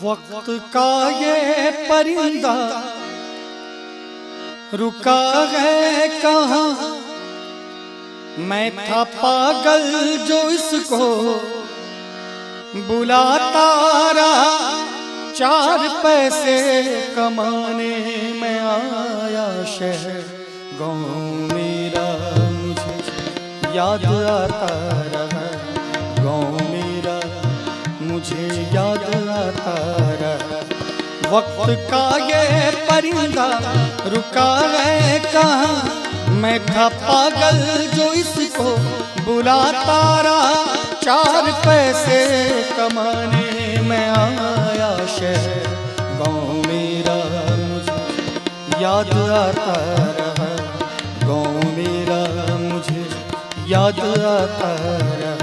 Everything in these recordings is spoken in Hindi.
वक्त का ये परिंदा रुका है कहाँ। मैं था पागल जो इसको बुलाता रहा, चार पैसे कमाने में आया शहर गाँव मेरा मुझे याद आता रहा। गाँव मेरा मुझे याद आता रहा। वक्त का ये परिंदा रुका है कहाँ। मैं था पागल जो इसको बुलाता रहा, चार पैसे कमाने में आया शहर गाँव मेरा मुझे याद आता रहा। गाँव मेरा मुझे याद आता रहा।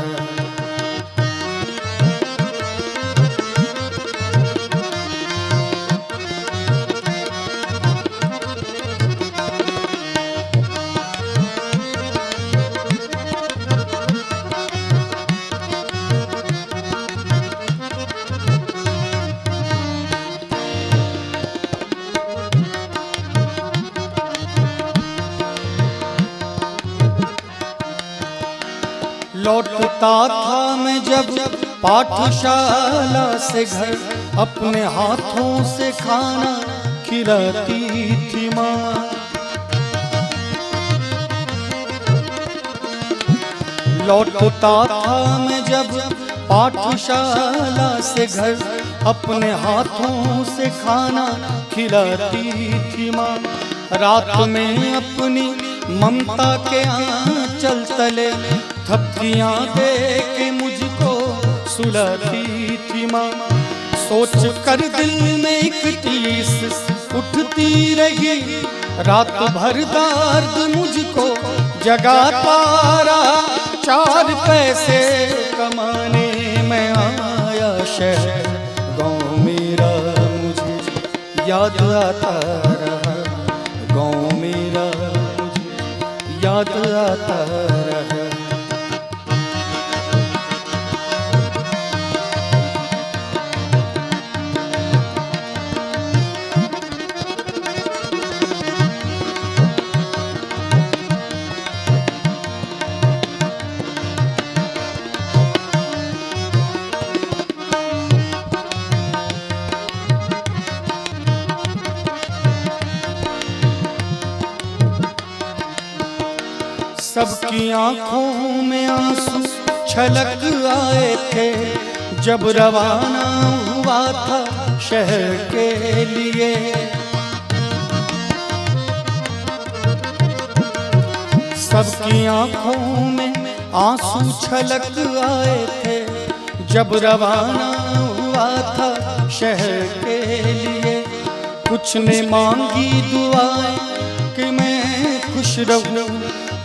लौटता था मैं जब पाठशाला से घर, अपने हाथों से खाना खिलाती थी माँ। लौटता था मैं जब पाठशाला से घर, अपने हाथों से खाना खिलाती थी माँ। रात में अपनी ममता के आंचल तले थपकियां दे के मुझको सुलाती थी माँ। सोच कर दिल में एक टीस उठती रही, रात भर दर्द मुझको जगाता रहा। चार पैसे कमाने में आया शहर गाँव मेरा मुझे याद आता रहा। गाँव मेरा मुझे याद आता रहा। सबकी आंखों में आंसू छलक आए थे जब रवाना हुआ था शहर के लिए। सबकी आंखों में आंसू छलक आए थे जब रवाना हुआ था शहर के लिए। कुछ ने मांगी दुआएं कि मैं खुश रहूं,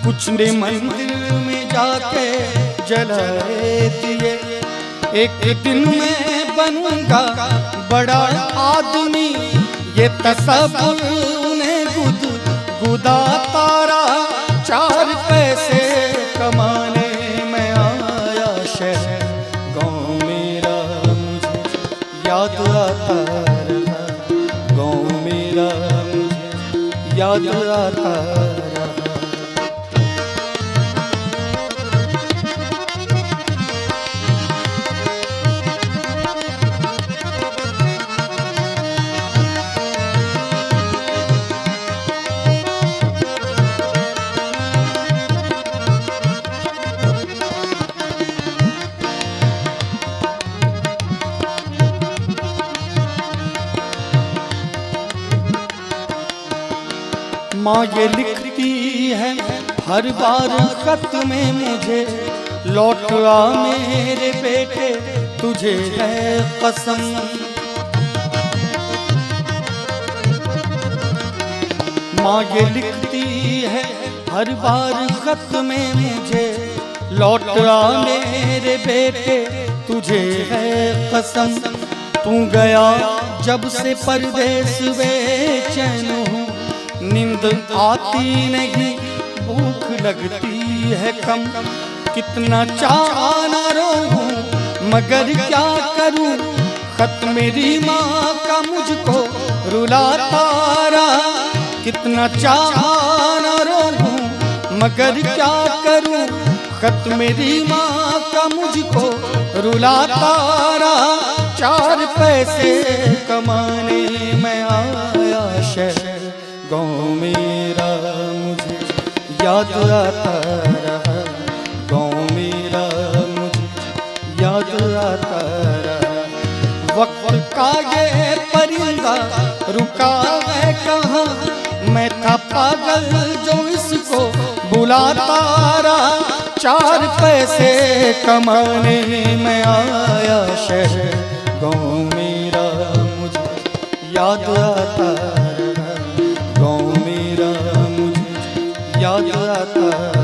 कुछ ने मंदिर में जाके जलाए दिए। एक दिन मैं बनूंगा बड़ा आदमी, ये तसव्वुर उन्हें गुदगुदाता रहा। चार पैसे कमाने में आया शहर गाँव मेरा मुझे याद आता रहा। गाँव मेरा मुझे याद आता रहा। माँ ये लिखती है हर बार खत में मुझे, लौट आ मेरे बेटे तुझे है कसम। माँ ये लिखती है हर बार खत में मुझे, लौट आ मेरे बेटे तुझे है कसम। तू गया जब से परदेस बेचैन हूँ, नींद आती नहीं भूख लगती है कम। कितना चाह ना रहूं मगर क्या करूं, खत मेरी माँ का मुझको रुलाता रहा। कितना चाहा न रोऊं मगर क्या करूं, खत मेरी माँ का मुझको रुलाता रहा। 4 पैसे कमाने मैं आया शहर, गाँव मेरा मुझे याद आता रहा, गाँव मेरा मुझे याद आता रहा। वक्त का ये परिंदा रुका है कहाँ, मैं था पागल जो इसको बुलाता रहा। 4 पैसे कमाने मैं आया शहर, गाँव मेरा मुझे याद आता रहा, गाँव मेरा मुझे याद आता।